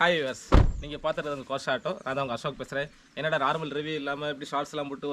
Hi viewers, நீங்கள் பார்த்துட்டு வந்து KohsaAuto. நான் தான் உங்கள் அசோக் பேசுகிறேன். என்னடா நார்மல் ரிவ்யூ இல்லாமல் இப்படி ஷார்ட்ஸ்லாம் போட்டு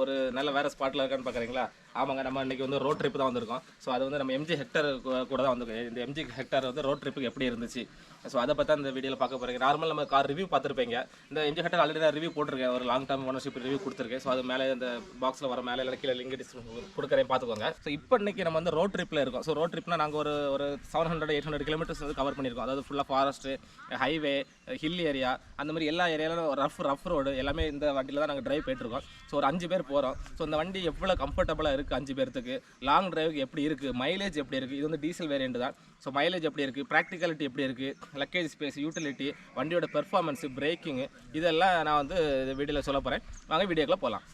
ஒரு நல்ல வேறு ஸ்பாட்டில் இருக்கான்னு பார்க்குறீங்களா? ஆமாங்க, நம்ம இன்றைக்கி வந்து ரோட் ட்ரிப் தான் வந்திருக்கோம். ஸோ அது வந்து நம்ம எம்ஜி ஹெக்டர் கூட தான் வந்திருக்கோம். இந்த எம்ஜி ஹெக்டர் வந்து ரோட் ட்ரிப்புக்கு எப்படி இருந்துச்சு, ஸோ அதை பற்றி இந்த வீடியோவில் பார்க்க போகிறீங்க. நார்மல் நம்ம கார் ரிவ்யூ பார்த்துருப்பீங்க. இந்த எம்ஜி ஹெக்டர் ஆல்ரெடி நான் ரிவ்யூ போட்டிருக்கேன், ஒரு லாங் டர்ம் ஓனர்ஷிப் ரிவ்யூ கொடுத்துருக்கேன். ஸோ அது மேலே இந்த பாக்ஸில் வர மேலே இல்லை கீழே லிங்க் டிஸ்கிரிப்ஷன் கொடுக்குறேன், பார்த்துக்கோங்க. ஸோ இப்போ இன்றைக்கி நம்ம வந்து ரோட் ட்ரிப்பில் இருக்கோம். ஸோ ரோட் ட்ரிப்னா நாங்கள் ஒரு 700-800 கிலோமீட்டர்ஸ் வந்து கவர் பண்ணியிருக்கோம். அதாவது ஃபுல்லாக ஃபாரஸ்ட்டு, ஹைவே, ஹில் ஏரியா, அந்த மாதிரி எல்லா ஏரியாவிலும் ரஃப் ரோடு எல்லாமே இந்த வண்டியில் தான் நாங்கள் ட்ரைவ் போயிட்டுருக்கோம். ஸோ ஒரு 5 பேர் போகிறோம். ஸோ இந்த வண்டி எவ்வளோ கம்ஃபர்டபுளாக இருக்குது 5 பேர்த்துக்கு, லாங் டிரைவுக்கு எப்படி இருக்குது, மைலேஜ் எப்படி இருக்குது, இது வந்து டீசல் வேரியண்ட் தான். ஸோ மைலேஜ் எப்படி இருக்குது, ப்ராக்டிகாலிட்டி எப்படி இருக்குது, லக்கேஜ் ஸ்பேஸ், யூட்டிலிட்டி, வண்டியோட பெர்ஃபார்மன்ஸு, பிரேக்கிங்கு, இதெல்லாம் நான் வந்து வீடியோவில் சொல்ல போகிறேன். வாங்க வீடியோக்குள்ளே போகலாம்.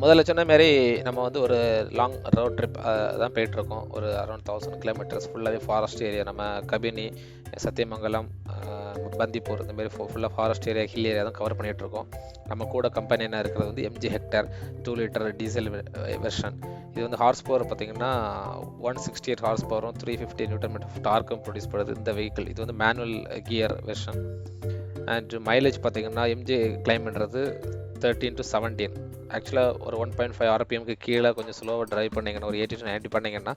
முதல்ல சொன்ன மாரி நம்ம வந்து ஒரு லாங் ரோட் ட்ரிப் தான் போயிட்டுருக்கோம். ஒரு அரௌண்ட் 1000 கிலோமீட்டர்ஸ் ஃபுல்லாகவே ஃபாரஸ்ட் ஏரியா. நம்ம கபினி, சத்தியமங்கலம், பந்திப்பூர் இந்த மாதிரி ஃபுல்லாக ஃபாரஸ்ட் ஏரியா, ஹில் ஏரியா தான் கவர் பண்ணிகிட்ருக்கோம். நம்ம கூட கம்பெனி என்ன இருக்கிறது வந்து MG hectare 2 litre diesel version. இது வந்து ஹார்ஸ் பவர் பார்த்திங்கன்னா 168 ஹார்ஸ் பவரும் 350 நியூட்டன் மீட்டர் டார்க்கும் ப்ரொடியூஸ் பண்ணுறது இந்த வெஹிக்கிள். இது வந்து manual gear version. And mileage பார்த்திங்கன்னா எம்ஜி கிளைம் பண்ணுறது 13 to 17. ஆக்சுவலாக ஒரு 1.5 RPMக்கு கீழே கொஞ்சம் ஸ்லோவாக ட்ரைவ் பண்ணிங்கன்னா, ஒரு 80 to 90 பண்ணிங்கன்னா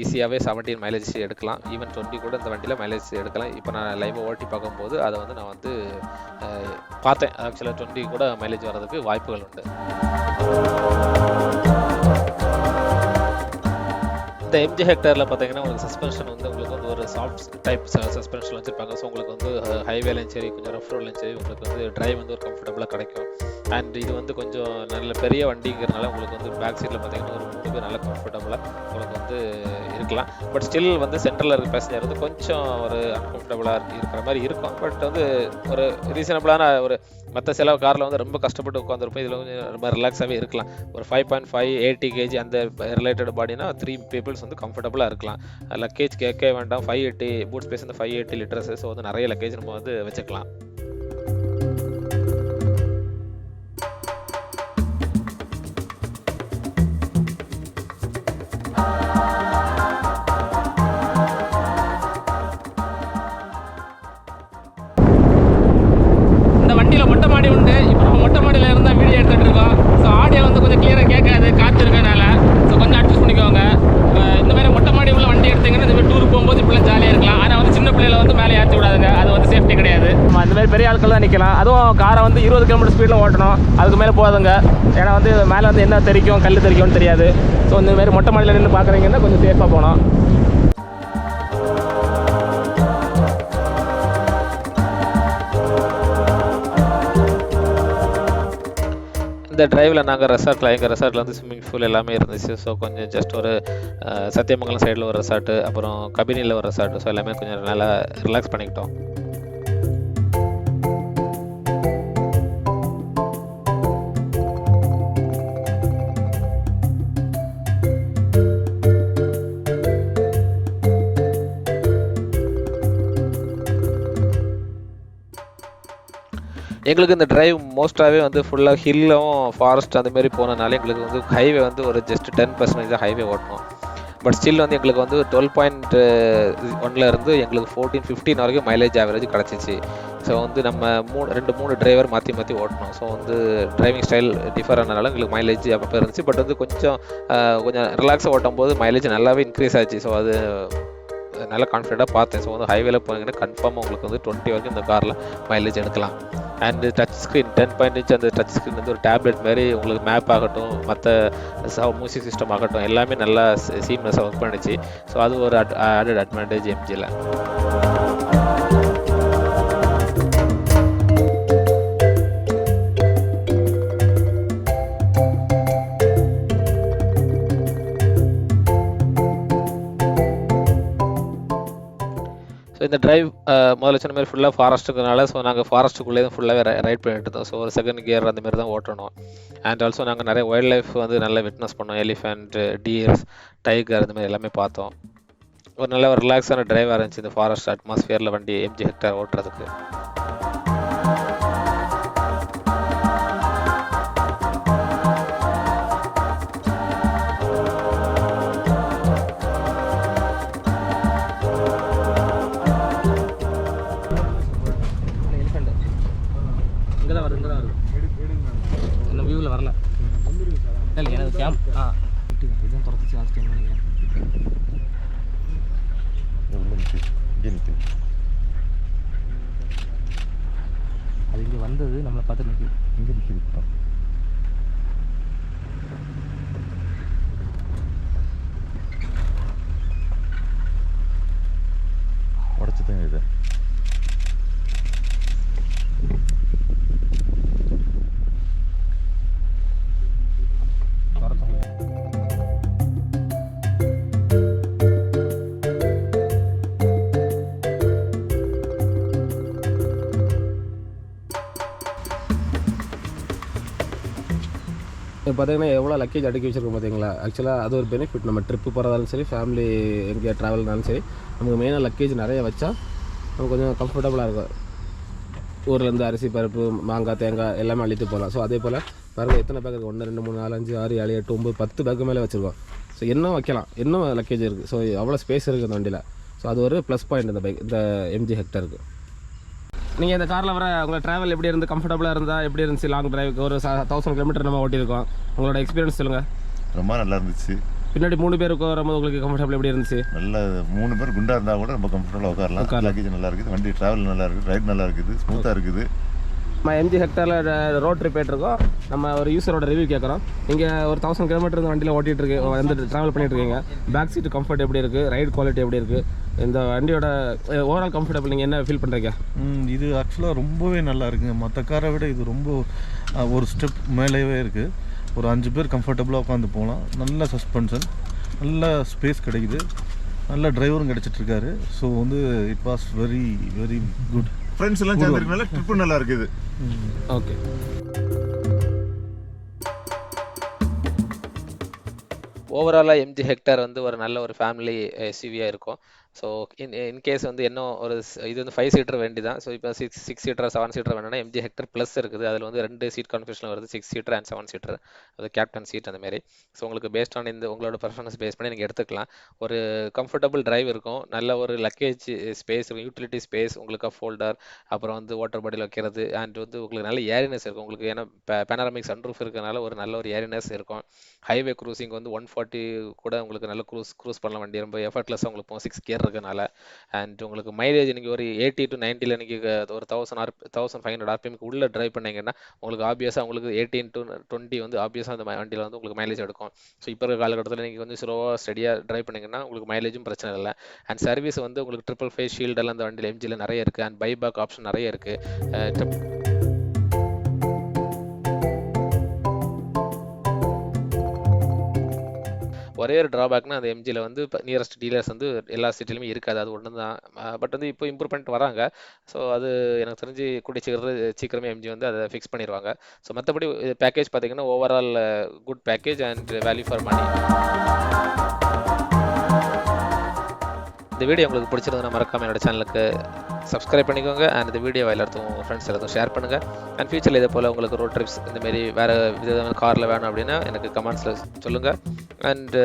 ஈஸியாகவே 17 மைலேஜ் எடுக்கலாம். ஈவன் 20 கூட இந்த வண்டியில் மைலேஜ் எடுக்கலாம். இப்போ நான் லைவாக ஓட்டி பார்க்கும்போது அதை வந்து நான் வந்து பார்த்தேன். ஆக்சுவலாக 20 கூட மைலேஜ் வர்றதுக்கு வாய்ப்புகள் உண்டு. இந்த எம்ஜி ஹெக்டரில் பார்த்தீங்கன்னா உங்களுக்கு சஸ்பென்ஷன் வந்து உங்களுக்கு வந்து ஒரு சாஃப்ட் டைப் சஸ்பென்ஷன் வச்சுருப்பாங்க. ஸோ உங்களுக்கு வந்து ஹைவேலையும் சரி, கொஞ்சம் ரஃப் ரோட்லையும் சரி, உங்களுக்கு வந்து டிரைவ் வந்து ஒரு கம்ஃபர்டபுளாக கிடைக்கும். அண்ட் இது வந்து கொஞ்சம் நல்ல பெரிய வண்டிங்கிறனால உங்களுக்கு வந்து பேக் சீட்டில் பார்த்தீங்கன்னா ஒரு 3 பேர் நல்ல கம்ஃபர்டபுளாக உங்களுக்கு வந்து இருக்கலாம். பட் ஸ்டில் வந்து சென்டரில் இருக்க பேசஞ்சர் வந்து கொஞ்சம் ஒரு அன்கம்ஃபர்டபுளாக இருக்கிற மாதிரி இருக்கும். பட் வந்து ஒரு ரீசனபிளான ஒரு மற்ற சில காரில் வந்து ரொம்ப கஷ்டப்பட்டு உட்காந்துருப்போம். இதில் கொஞ்சம் ரொம்ப ரிலாக்ஸாகவே இருக்கலாம். ஒரு 5.5 80 kg அந்த ரிலேட்டட் பாடினா 3 பீப்புள்ஸ் வந்து கம்ஃபர்டபுளாக இருக்கலாம். லக்கேஜ் கேட்க வேண்டாம். 580 பூட் ஸ்பேஸ் வந்து 580 லிட்டர்ஸ். ஸோ வந்து நிறைய லக்கேஜ் நம்ம வந்து வச்சுக்கலாம். வண்டியில் மொட்டை மாடி உண்டு. இப்போ நம்ம மொட்டை மாடியில் இருந்தால் வீடியோ எடுத்துகிட்டு இருக்கோம். ஸோ ஆடியோ வந்து கொஞ்சம் கிளியராக கேட்காது, காற்று இருக்கனால. ஸோ கொஞ்சம் அட்ஜஸ்ட் பண்ணிக்கோங்க. இந்த மாதிரி மொட்டை மாடி உள்ள வண்டி எடுத்தீங்கன்னா இந்த மாதிரி டூர் போகும்போது இப்படிலாம் ஜாலியாக இருக்கலாம். ஆனால் வந்து சின்ன பிள்ளைகளை வந்து மேலே ஏற்றி விடாதுங்க, அது வந்து சேஃப்டி கிடையாது. இந்த மாதிரி பெரிய ஆட்கள் தான் நிற்கலாம். அதுவும் காரை வந்து 20 km ஸ்பீடில் ஓட்டணும், அதுக்கு மேலே போகாதுங்க. ஏன்னா வந்து மேலே வந்து என்ன தெரிக்கும், கல் தெரிக்கும்னு தெரியாது. ஸோ இந்த மாதிரி மொட்டை மாடியில் நின்று பார்க்குறீங்கன்னா கொஞ்சம் சேஃபாக போகணும். இந்த டிரைவில் நாங்கள் எங்கள் ரெசார்ட்டில் வந்து ஸ்விம்மிங் பூல் எல்லாமே இருந்துச்சு. ஸோ கொஞ்சம் ஜஸ்ட் ஒரு சத்தியமங்கலம் சைடில் ஒரு ரெசார்ட்டு, அப்புறம் கபினியில் ஒரு ரெசார்ட்டு. ஸோ எல்லாமே கொஞ்சம் நல்லா ரிலாக்ஸ் பண்ணிக்கிட்டோம். எங்களுக்கு இந்த டிரைவ் மோஸ்ட்டாகவே வந்து ஃபுல்லாக ஹில்லும் ஃபாரஸ்ட் அந்தமாரி போனதுனால எங்களுக்கு வந்து ஹைவே வந்து ஒரு ஜஸ்ட் 10% தான் ஹைவே ஓட்டணும். பட் ஸ்டில் வந்து எங்களுக்கு வந்து 12.1 இருந்து எங்களுக்கு 14-15 வரைக்கும் மைலேஜ் ஆவரேஜ் கிடச்சிச்சு. ஸோ வந்து நம்ம 2-3 டிரைவர் மாற்றி ஓட்டணும். ஸோ வந்து டிரைவிங் ஸ்டைல் டிஃபர் ஆனதுனால எங்களுக்கு மைலேஜ் அப்போ இருந்துச்சு. பட் வந்து கொஞ்சம் ரிலாக்ஸாக ஓட்டும் போது மைலேஜ் நல்லாவே இன்க்ரீஸ் ஆச்சு. ஸோ அது நல்லா கான்ஃபிடென்ட்டாக பார்த்தேன். ஸோ வந்து ஹைவேல போனீங்கன்னா கன்ஃபார்மாக உங்களுக்கு வந்து 20 வரைக்கும் இந்த காரில் மைலேஜ் எடுக்கலாம். அண்டு டச் ஸ்க்ரீன் 10 inch அந்த டச் ஸ்க்ரீன் வந்து ஒரு டேப்லெட் மாதிரி உங்களுக்கு மேப் ஆகட்டும், மற்ற மியூசிக் சிஸ்டம் ஆகட்டும், எல்லாமே நல்லா சீம்லெஸ்ஸாக ஒர்க் பண்ணிச்சு. ஸோ அது ஒரு ஆடட் அட்வான்டேஜ் எம்ஜியில். ஸோ இந்த டிரைவ் முதல்ல சொன்ன மாதிரி ஃபுல்லாக ஃபாரஸ்ட்டுக்கிறனால ஸோ நாங்கள் ஃபாரஸ்ட்டுக்குள்ளே தான் ஃபுல்லாகவே ரைட் பண்ணிட்டு இருந்தோம். ஸோ ஒரு செகண்ட் கியர் அந்த மாதிரி தான் ஓட்டணும். அண்ட் ஆல்சோ நாங்கள் நிறைய வைல்ட் லைஃப் வந்து நல்லா விட்னஸ் பண்ணோம். எலிஃபெண்ட், டியர்ஸ், டைகர் இந்த மாதிரி எல்லாமே பார்த்தோம். ஒரு நல்ல ஒரு ரிலாக்ஸான டிரைவாக இருந்துச்சு இந்த ஃபாரஸ்ட் அட்மாஸ்ஃபியரில் வண்டி எம்ஜி ஹெக்டர் ஓட்டுறதுக்கு. இங்கே தான் வருது இந்த வியூவில் வரல இல்லை எனக்கு கேம் இதுவும் துரத்துச்சு லாஸ்ட் டைம் நினைக்கிறேன். அது இங்கே வந்தது நம்மளை பார்த்து நிற்குது. இங்கே நிற்குது. உடச்சி தான் இது. இப்போ பார்த்தீங்கன்னா எவ்வளோ லக்கேஜ் அடுக்கி வச்சுருக்கோம் பார்த்தீங்களா. ஆக்சுவலாக அது ஒரு பெனிஃபிட். நம்ம ட்ரிப்பு போகிறதாலும் சரி, ஃபேமிலி எங்கேயா ட்ராவல்னாலும் சரி, நமக்கு மெயினாக லக்கேஜ் நிறைய வச்சா நமக்கு கொஞ்சம் கம்ஃபர்டபுளாக இருக்கும். ஊர்லேருந்து அரிசி, பருப்பு, மாங்காய், தேங்காய் எல்லாமே அள்ளிட்டு போகலாம். ஸோ அதே போல் பாருங்கள் எத்தனை பேக் இருக்குது. 1 2 3 4 5 6 7 8 9 10 பேக்கு மேலே வச்சுருக்கோம். ஸோ இன்னும் வைக்கலாம், இன்னும் லக்கேஜ் இருக்குது. ஸோ அவ்வளோ ஸ்பேஸ் இருக்குது அந்த வண்டியில். ஸோ அது ஒரு ப்ளஸ் பாயிண்ட் இந்த பைக், இந்த எம்ஜி ஹெக்டருக்கு. நீங்கள் இந்த காரில் வர உங்கள் ட்ராவல் எப்படி இருந்து, கம்ஃபர்டபுளாக இருந்தால் எப்படி இருந்துச்சு? லாங் டிரைவுக்கு ஒரு 1000 கிலோமீட்டர் நம்ம ஓட்டியிருக்கோம். உங்களோட எக்ஸ்பீரியன்ஸ் சொல்லுங்கள். ரொம்ப நல்லா இருந்துச்சு. பின்னாடி 3 பேருக்கு வரும்போது உங்களுக்கு கம்ஃபர்டபுள் எப்படி இருந்துச்சு? நல்ல 3 பேர் குண்டாக இருந்தால் கூட ரொம்ப கம்ஃபர்டபுளாக உட்காரலாம். லக்கேஜ் நல்லா இருக்குது, வண்டி ட்ராவல் நல்லா இருக்குது, ரைட் நல்லா இருக்குது, ஸ்மூத்தாக இருக்குது. நம்ம எம்ஜி ஹெக்டரில் ரோட் ட்ரிப் போயிட்டுருக்கோம். நம்ம ஒரு யூஸரோட ரிவ்யூ கேட்குறோம். நீங்கள் ஒரு 1000 கிலோமீட்டர் இந்த வண்டியில் ஓட்டிகிட்டு இருக்கு வந்து ட்ராவல் பண்ணிட்டு இருக்கீங்க. பேக் சீட்டு கம்ஃபர்ட் எப்படி இருக்குது, ரைட் குவாலிட்டி எப்படி இருக்குது, இந்த வண்டியோட ஓவரால் கம்ஃபர்டபுள் நீங்கள் என்ன ஃபீல் பண்ணுறீங்க? இது ஆக்சுவலாக ரொம்பவே நல்லா இருக்குங்க. மற்ற காரை விட இது ரொம்ப ஒரு ஸ்டெப் மேலேயே இருக்குது. ஒரு 5 பேர் கம்ஃபர்டபுளாக உட்காந்து போகலாம். நல்ல சஸ்பென்ஷன், நல்ல ஸ்பேஸ் கிடைக்குது, நல்ல டிரைவரும் கிடைச்சிட்ருக்காரு. ஸோ வந்து it was very very good. Friends எல்லாம் சேர்ந்துருக்கனால ட்ரிப்பு நல்லா இருக்குது. ஓகே. ஓவராலாக எம்ஜி ஹெக்டர் வந்து ஒரு நல்ல ஒரு ஃபேமிலி எஸ்யூவியாக இருக்கும். ஸோ இன்கேஸ் வந்து இன்னும் ஒரு இது வந்து 5 சீட்டர் வண்டி தான். ஸோ இப்போ 6 சீட்டர் 7 சீட்டர் வேணும்னா எம்ஜி ஹெக்டர் ப்ளஸ் இருக்குது. அதில் வந்து 2 சீட் கான்ஃபிகரேஷன் வருது, 6 சீட்டர் அண்ட் 7 சீட்டர், அது கேப்டன் சீட் அந்த மாதிரி. ஸோ உங்களுக்கு பேஸ்ட் ஆன் இந்த உங்களோட பர்ஃபார்மன்ஸ் பேஸ் பண்ணி நீங்கள் எடுத்துக்கலாம். ஒரு கம்ஃபர்டபுள் டிரைவ் இருக்கும், நல்ல ஒரு லக்கேஜ் ஸ்பேஸ் இருக்கும், யூட்டிலிட்டி ஸ்பேஸ், உங்களுக்கு ஃபோல்டர், அப்புறம் வந்து வாட்டர் பாட்டில் வைக்கிறது, அண்ட் வந்து உங்களுக்கு நல்ல ஏரினஸ் இருக்கும் உங்களுக்கு. ஏன்னா பேனராமிக் சன்ரூஃப் இருக்கிறனால ஒரு நல்ல ஒரு ஏரினஸ் இருக்கும். ஹைவே க்ரூசிங் வந்து 140 கூட உங்களுக்கு நல்ல க்ரூஸ் பண்ணலாம். வண்டி ரொம்ப எஃபர்ட்லெஸ்ஸாக உங்களுக்கு போகும் 6 கியர் இருக்கனால. அண்ட் உங்களுக்கு மைலேஜ் நீங்கள் ஒரு 80 to 90 நீங்கள் ஒரு 1500 ஆர்பிஎம்க்கு உள்ளே ட்ரைவ் பண்ணிங்கன்னா உங்களுக்கு ஆப்வியஸாக உங்களுக்கு 18 to 20 வந்து ஆப்வியஸாக அந்த வண்டியில் வந்து உங்களுக்கு மைலேஜ் எடுக்கும். ஸோ இப்போ இருக்க காலகட்டத்தில் நீங்கள் வந்து ஸ்லோவாக ஸ்டடியாக ட்ரைவ் பண்ணிங்கன்னா உங்களுக்கு மைலேஜும் பிரச்சனை இல்லை. அண்ட் சர்வீஸ் வந்து உங்களுக்கு 555 ஷீல்டெல்லாம் அந்த வண்டியில் எம்ஜியில் நிறைய இருக்குது. அண்ட் பைபேக் ஆப்ஷன் நிறைய இருக்குது. ஒரே ஒரு ட்ராபேக்னா அந்த எம்ஜியில் வந்து இப்போ நியரஸ்ட் டீலர்ஸ் வந்து எல்லா சிட்டிலுமே இருக்காது, அது ஒன்று தான். பட் வந்து இப்போ இம்ப்ரூவ் பண்ணிட்டு வராங்க. ஸோ அது எனக்கு தெரிஞ்சு கூடிய சீக்கிரமே எம்ஜி வந்து அதை ஃபிக்ஸ் பண்ணிடுவாங்க. ஸோ மற்றபடி பேக்கேஜ் பார்த்தீங்கன்னா overall good package and value for money. இந்த வீடியோ உங்களுக்கு பிடிச்சிருந்தா மறக்காம என்னோட சேனலுக்கு சப்ஸ்கிரைப் பண்ணிக்கோங்க. அண்ட் இந்த வீடியோ எல்லாத்துக்கும் உங்கள் ஃப்ரெண்ட்ஸ் எல்லாத்துக்கும் ஷேர் பண்ணுங்கள். அண்ட் ஃபியூச்சரில் இதே போல் உங்களுக்கு ரோட் ட்ரிப்ஸ் இந்தமாரி வேறு விதமான காரில் வேணும் அப்படின்னா எனக்கு கமெண்ட்ஸில் சொல்லுங்கள். அண்ட்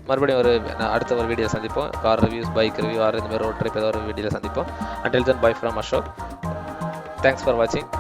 மறுபடியும் அடுத்த ஒரு வீடியோ சந்திப்போம். Car reviews, bike review, or இந்தமாதிரி ரோட் ட்ரிப் ஏதோ ஒரு வீடியோவில் சந்திப்போம். Until then bye from Ashok. Thanks for வாட்சிங்.